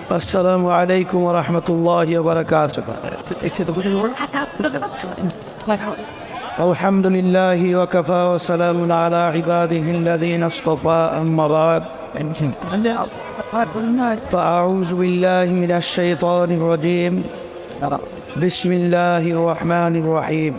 السلام عليكم ورحمة الله وبركاته. الحمد لله وكفى وسلام على عباده الذين اصطفى أما بعد فأعوذ بالله من الشيطان الرجيم بسم الله الرحمن الرحيم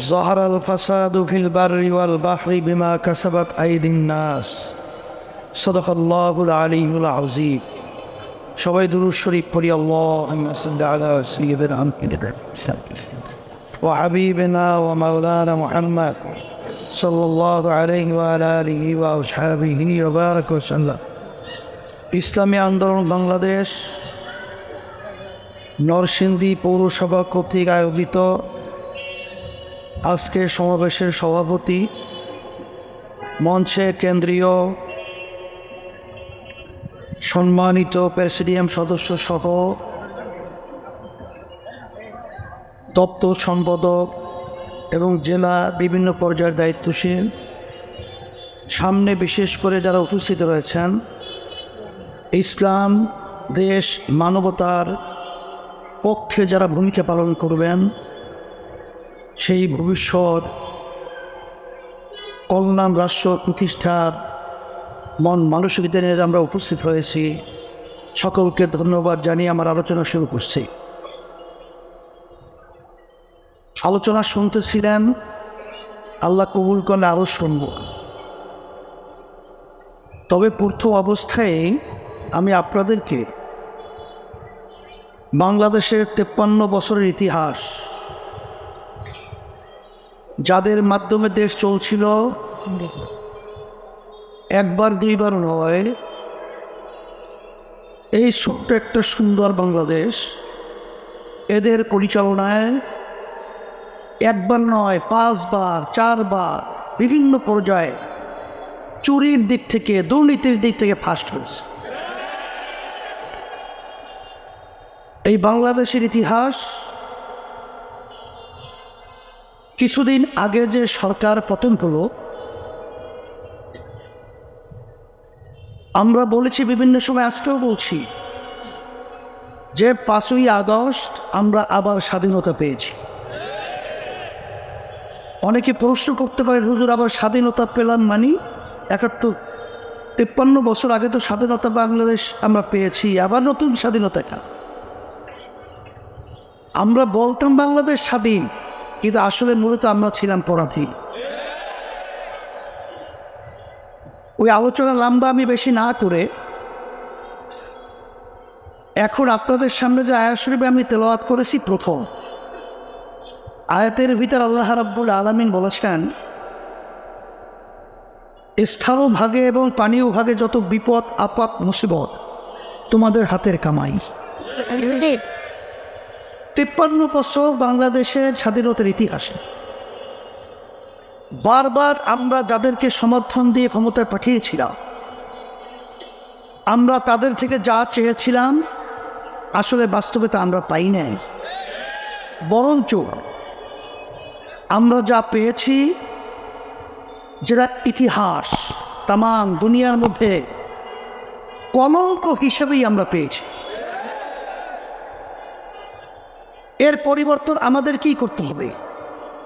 ظهر الفساد في البر والبحر بما كسبت أيدي الناس صدق الله العلي العظيم. সবাই দুরূদ শরীফ পড়ি। আল্লাহুম্মা সাল্লি আলা সাইয়্যিদিনা মুহাম্মাদ ওয়া হাবিবিনা ওয়া মাওলানা মুহাম্মদ সাল্লাল্লাহু আলাইহি ওয়া আলা আলিহি ওয়া আসহাবিহি ওয়া বারাক ওয়া সাল্লাম। ইসলামী আন্দোলন বাংলাদেশ নরসিংদী পৌরসভা কর্তৃক আয়োজিত আজকের সমাবেশের সভাপতি, মঞ্চে কেন্দ্রীয় সম্মানিত প্রেসিডিয়াম সদস্য সহ দপ্তর সম্পাদক এবং জেলা বিভিন্ন পর্যায়ের দায়িত্বশীল, সামনে বিশেষ করে যারা উপস্থিত রয়েছেন, ইসলাম, দেশ, মানবতার পক্ষে যারা ভূমিকা পালন করবেন, সেই ভবিষ্যৎ কল্যাণ রাষ্ট্র প্রতিষ্ঠার মন মানসিকতা নিয়ে আমরা উপস্থিত হয়েছি। সকলকে ধন্যবাদ জানিয়ে আমার আলোচনা শুরু করছি। আলোচনা শুনতেছিলেন, আল্লাহ কবুল করলে আরও শুনব। তবে প্রথম অবস্থায় আমি আপনাদেরকে বাংলাদেশের 53 বছরের ইতিহাস, যাদের মাধ্যমে দেশ চলছিল, একবার দুইবার নয়, এই ছোট্ট একটা সুন্দর বাংলাদেশ, এদের পরিচালনায় একবার নয় 5 বার 4 বার বিভিন্ন পর্যায়ে চুরির দিক থেকে, দুর্নীতির দিক থেকে ফার্স্ট হয়েছে। এই বাংলাদেশের ইতিহাস, কিছুদিন আগে যে সরকার পতন হলো, আমরা বলেছি বিভিন্ন সময়, আজকেও বলছি যে 5ই আগস্ট আমরা আবার স্বাধীনতা পেয়েছি। অনেকে প্রশ্ন করতে পারে, হুজুর আবার স্বাধীনতা পেলাম মানে 53 বছর আগে তো স্বাধীনতা বাংলাদেশ আমরা পেয়েছি, আবার নতুন স্বাধীনতা কেন? আমরা বলতাম বাংলাদেশ স্বাধীন, কিন্তু আসলে মূলত আমরা ছিলাম পরাধীন। ওই আলোচনা লম্বা আমি বেশি না করে এখন আপনাদের সামনে যে আয়াত শরীফে আমি তেলাওয়াত করেছি, প্রথম আয়াতের ভিতর আল্লাহ রাব্বুল আলামিন বলেছেন, স্থানীয় ভাগে এবং পানীয় ভাগে যত বিপদ আপদ মুসিবত তোমাদের হাতের কামাই। 53 বছর বাংলাদেশের স্বাধীনতার ইতিহাসে বারবার আমরা যাদেরকে সমর্থন দিয়ে ক্ষমতায় পাঠিয়েছিলাম, আমরা তাদের থেকে যা চেয়েছিলাম আসলে বাস্তবে তা আমরা পাই নাই। বরঞ্চ আমরা যা পেয়েছি, যেটা ইতিহাস তামাম দুনিয়ার মধ্যে কলঙ্ক হিসেবেই আমরা পেয়েছি। এর পরিবর্তন আমাদের কি করতে হবে?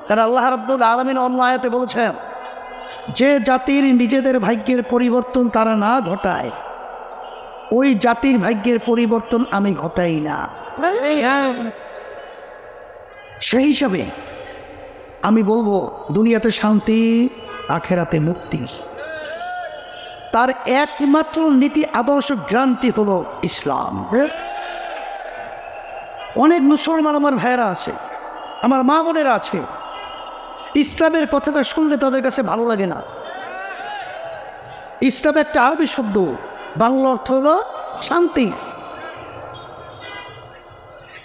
কারণ আল্লাহ রাব্বুল আলামিন অন্য আয়াতে বলেছেন, যে জাতির নিজেদের ভাগ্যের পরিবর্তন তারা না ঘটায়, ওই জাতির ভাগ্যের পরিবর্তন আমি ঘটাই না। সেই হিসাবে আমি বলবো, দুনিয়াতে শান্তি, আখেরাতে মুক্তি, তার একমাত্র নীতি আদর্শ গ্রান্টি হলো ইসলাম। অনেক মুসলমান আমার ভাইয়েরা আছে, আমার মা বোনেরা আছে, ইসলামের কথাটা শুনলে তাদের কাছে ভালো লাগে না। ইসলাম একটা আরবি শব্দ, বাংলা অর্থ হলো শান্তি।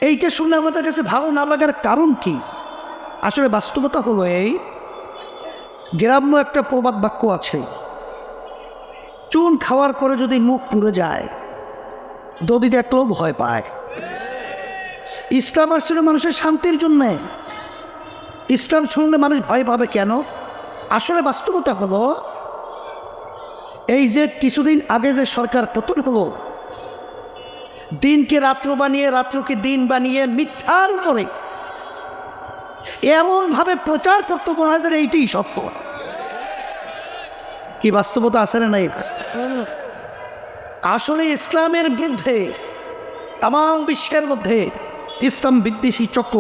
এইটা শুনলে আমাদের কাছে ভালো না লাগার কারণ কি? আসলে বাস্তবতা হলো এই, গ্রাম্য একটা প্রবাদ বাক্য আছে, চুন খাওয়ার পরে যদি মুখ পুড়ে যায়, দধি দেখলেও ভয় পায়। ইসলাম আসলে মানুষের শান্তির জন্যে। ইসলাম শুনলে মানুষ ভয় পাবে কেন? আসলে বাস্তবতা হলো এই যে কিছুদিন আগে যে সরকার পতন হলো, দিনকে রাত্র বানিয়ে রাত্রকে দিন বানিয়ে মিথ্যার উপরে এমনভাবে প্রচার করতে মনে হয় যে এইটাই সত্য। কি বাস্তবতা আছে না নাই? আসলে ইসলামের বিরুদ্ধে তাম বিশ্বের মধ্যে ইসলাম বিদ্বেষী চক্র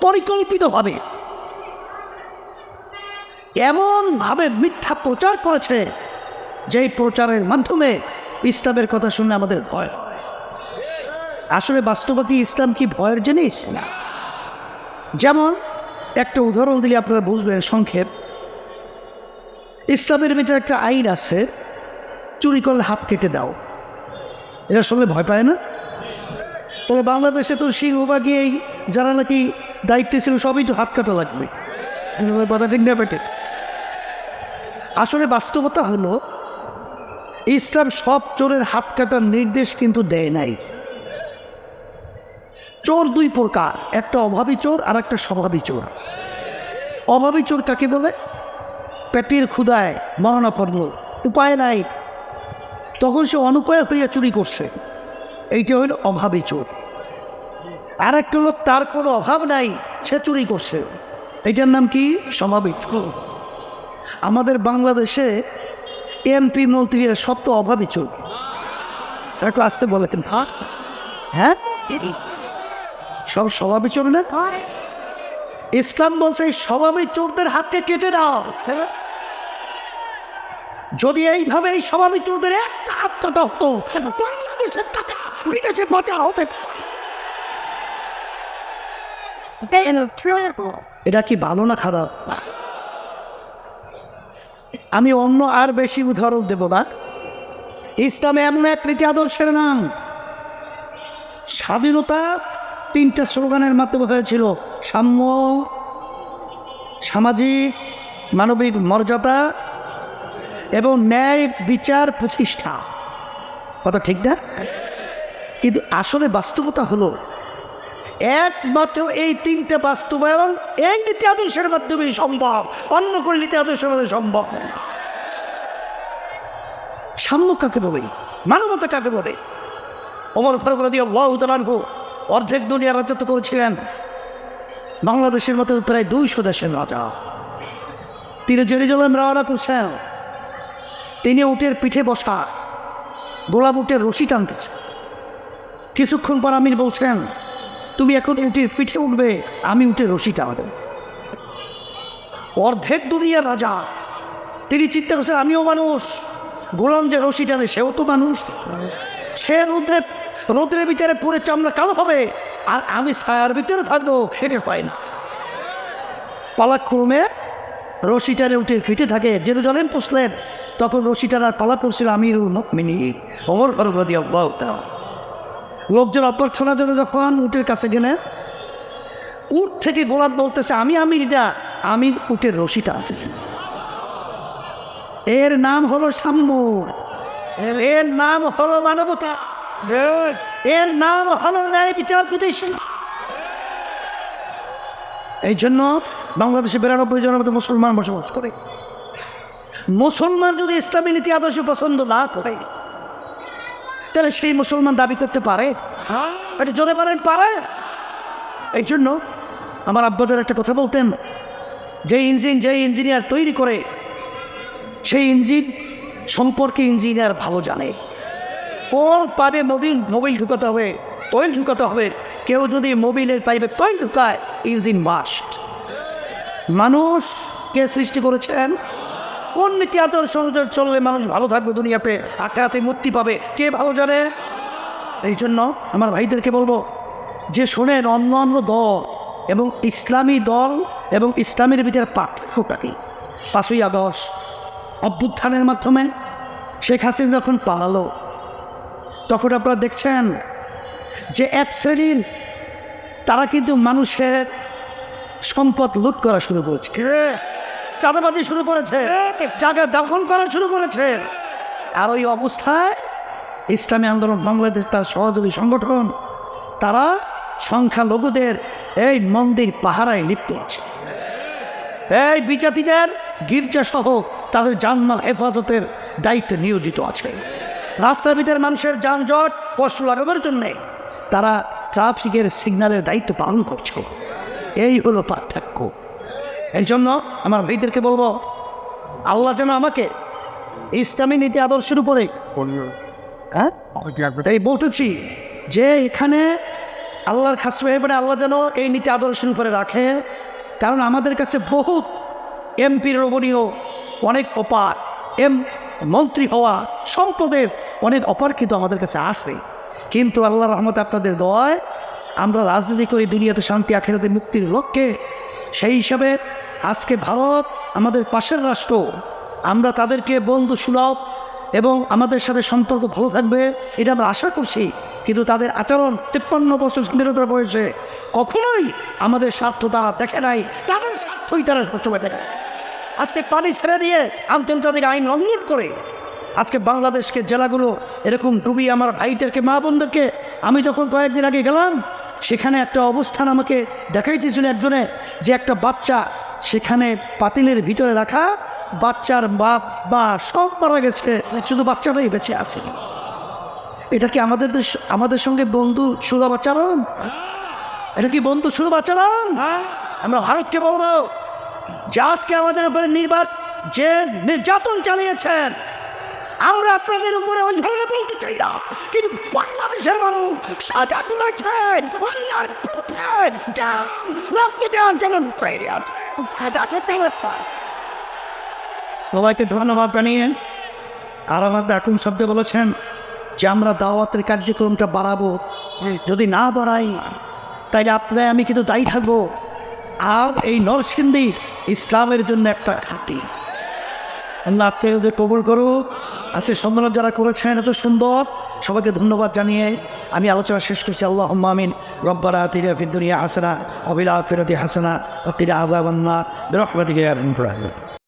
পরিকল্পিতভাবে এমনভাবে মিথ্যা প্রচার করেছে, যেই প্রচারের মাধ্যমে ইসলামের কথা শুনে আমাদের ভয় হয়। আসলে বাস্তবতা ইসলাম কি ভয়ের জিনিস না। যেমন একটা উদাহরণ দিলে আপনারা বুঝবেন সংক্ষেপ। ইসলামের ভিতরে একটা আইন আছে, চুরি করলে হাত কেটে দাও। এরা শুনলে ভয় পায় না? তবে বাংলাদেশে তো সিংহভাগই যারা নাকি দায়িত্বে ছিল সবই তো হাত কাটা লাগবে। আসলে বাস্তবতা হলো ইসলাম সব চোরের হাত কাটার নির্দেশ কিন্তু দেয় নাই। চোর দুই প্রকার, একটা অভাবী চোর আর একটা স্বভাবী চোর। অভাবী চোর কাকে বলে? পেটের ক্ষুধায় মরণাপন্ন, উপায় নাই, তখন সে অনুপায় হইয়া চুরি করছে, এইটা হইল অভাবী চোর। আর একটা লোক তার কোনো অভাব নাই, সে চুরি করছে, এইটার নাম কি? স্বভাবী চোর। আমাদের বাংলাদেশে এমপি মন্ত্রীরা সব তো অভাবী চোর। একটু আসতে বলে হ্যাঁ, সব স্বভাবী চোর না? ইসলাম বলছে স্বভাবী চোরদের হাতকে কেটে দাও। যদি এইভাবে এই স্বভাবী চোরদের একটা হাত কাটা হতো, বাংলাদেশের টাকা বিদেশে পাচার হতে। এটা কি ভালো না খারাপ? আমি অন্য আর বেশি উদাহরণ দেব না। ইসলামে এমন এক নীতি আদর্শের নাম। স্বাধীনতা তিনটা স্লোগানের মাধ্যমে হয়েছিল: সাম্য, সামাজিক মানবিক মর্যাদা এবং ন্যায় বিচার প্রতিষ্ঠা। কথা ঠিক না? কিন্তু আসলে বাস্তবতা হলো একমাত্র এই তিনটা বাস্তবায়ন এই নীতি আদর্শের মাধ্যমে সম্ভব, অন্য কোনো নীতি আদর্শের মাধ্যমে সম্ভব না। সাম্য কাকে বলে? মানবতা কাকে বলে? ওমর ফারুক রাদিয়াল্লাহু তাআলা আনহু অর্ধেক দুনিয়া রাজত্ব করেছিলেন। বাংলাদেশের মতো প্রায় 200 দেশের রাজা। তিনি জেরুজালেম রওনা করছেন। তিনি উটের পিঠে বসা, গোলাপ উটের রশি টানতেছে। কিছুক্ষণ পর আমির বলছেন, তুমি এখন উটের পিঠে উঠবে, আমি উটের রশি টানব। অর্ধেক দুনিয়ার রাজা, তিনি চিন্তা করছেন আমিও মানুষ, গোলাম যে রশি টানে সেও তো মানুষ। সে রোদ্রের ভিতরে পুরে চামড়া কালো হবে, আর আমি ছায়ার ভিতরে থাকবো, সেটা হয় না। পালাক্রমে রশি টানে উটের ফিটে থাকে। জেরুজালেম পৌঁছলেন, তখন রশি টানার পালা পড়ছিল আমিরুল মুমিনিন ওমর ফারুক রাদিয়াল্লাহু তাআলা। লোকজন অভ্যর্থনার জন্য যখন উটের কাছে গেলেন, উট থেকে গোলাপ বলতেছে, আমি উটের রশি টানতেছি। এর নাম হলো সাম্য, এর নাম হলো মানবতা, এর নাম হলো ন্যায় বিচার প্রতিষ্ঠা। এই জন্য বাংলাদেশে 92% মতো মুসলমান বসবাস করে। মুসলমান যদি ইসলামী নীতি আদর্শ পছন্দ না করে, তাহলে সেই মুসলমান দাবি করতে পারে? এটা জোরে পারেন, পারে? এই জন্য আমার আব্বাজার একটা কথা বলতেন, যে ইঞ্জিনিয়ার তৈরি করে, সেই ইঞ্জিন সম্পর্কে ইঞ্জিনিয়ার ভালো জানে। কোন পাইপে মোবিল ঢুকাতে হবে, তৈল ঢুকাতে হবে। কেউ যদি মোবিলের পাইপে তৈল ঢুকায়, ইঞ্জিন বাস্ট। মানুষ কে সৃষ্টি করেছেন? কোন নীতি আদর্শ চললে মানুষ ভালো থাকবে, দুনিয়াতে আখিরাতে মুক্তি পাবে, কে ভালো জানে? এই জন্য আমার ভাইদেরকে বলবো যে শোনেন, অন্য দল এবং ইসলামী দল এবং ইসলামের ভিতরে পার্থক্যটা কি? 5ই আগস্ট অভ্যুত্থানের মাধ্যমে শেখ হাসিনা যখন পালালো, তখন আপনারা দেখছেন যে এক শ্রেণীর তারা কিন্তু মানুষের সম্পদ লুট করা শুরু করেছে, চাঁদাবাজি শুরু করেছে, জায়গা দখল করা শুরু করেছে। আর ওই অবস্থায় ইসলামী আন্দোলন বাংলাদেশ, তার সহযোগী সংগঠন, তারা সংখ্যালঘুদের এই মন্দির পাহারায় লিপ্ত আছে। এই বিজাতিদের গির্জা সহ তাদের জানমাল হেফাজতের দায়িত্বে নিয়োজিত আছে। রাস্তার ভিতরে মানুষের যানজট কষ্ট লাগাবার জন্যে তারা ট্রাফিকের সিগন্যালের দায়িত্ব পালন করছে। এই হলো পার্থক্য। এই জন্য আমার ভাইদেরকে বলবো, আল্লাহ যেন আমাকে ইসলামী নীতি আদর্শের উপরে তাই বলতেছি যে এখানে আল্লাহর খাস ব্যাপারে আল্লাহ যেন এই নীতি আদর্শের উপরে রাখে। কারণ আমাদের কাছে বহুত এমপির রবণীয় অনেক অপার মন্ত্রী হওয়া সম্পদের অনেক অপার কিন্তু আমাদের কাছে আসে, কিন্তু আল্লাহর রহমতে আপনাদের দোয়ায় আমরা রাজনীতি করি দুনিয়াতে শান্তি আখিরাতে মুক্তির লক্ষ্যে। সেই হিসাবে আজকে ভারত আমাদের পাশের রাষ্ট্র, আমরা তাদেরকে বন্ধু সুলভ এবং আমাদের সাথে সম্পর্ক ভালো থাকবে এটা আমরা আশা করছি। কিন্তু তাদের আচরণ 53 বছর স্বাধীনতার বয়সে কখনোই আমাদের স্বার্থ তারা দেখে নাই, তাদের স্বার্থই তারা সবসময় দেখে। আজকে পানি ছেড়ে দিয়ে আন্তর্জাতিক আইন লঙ্ঘন করে আজকে বাংলাদেশকে জেলাগুলো এরকম ডুবিয়ে আমার ভাইদেরকে মা বোনদেরকে, আমি যখন কয়েকদিন আগে গেলাম সেখানে একটা অবস্থান আমাকে দেখাইতেছিল একজনে, যে একটা বাচ্চা সেখানে পাতিলের ভিতরে রাখা, বাচ্চার বাপ মা সব মারা গেছে, শুধু বাচ্চাটাই বেঁচে আছে। এটা কি আমাদের সঙ্গে বন্ধু সুলভ আচরণ? এটা কি বন্ধু সুলভ আচরণ? আমরা ভারতকে বলবো যে আজকে আমাদের উপরে যে নির্যাতন চালিয়েছেন, আমরা আপনাদের উপরে ওই ধরনের বলতে চাই না, কিন্তু বাংলাদেশের মানুষ সাজা তুলেছেন, সবাইকে ধন্যবাদ জানিয়ে আর আমাদের এখন শব্দে বলেছেন যে আমরা দাওয়াতের কার্যক্রমটা বাড়াবো, যদি না বাড়াই তাইলে আপনারা আমি কিন্তু দায়ী থাকবো। আর এই নরসিংদী ইসলামের জন্য একটা ঘাঁটি। আল্লাহ আপনাদের কবুল করুক। আজকে সম্মেলন যারা করেছেন এত সুন্দর, সবাইকে ধন্যবাদ জানিয়ে আমি আলোচনা শেষ করছি। আল্লাহুম্মা আমিন। রব্বানা আতিনা ফিদ দুনিয়া হাসানা ওয়া ফিল আখিরাতি হাসানা ওয়া কিনা আযাবান নার বিরহমাতিকা ইয়া আরহামার রাহিমিন।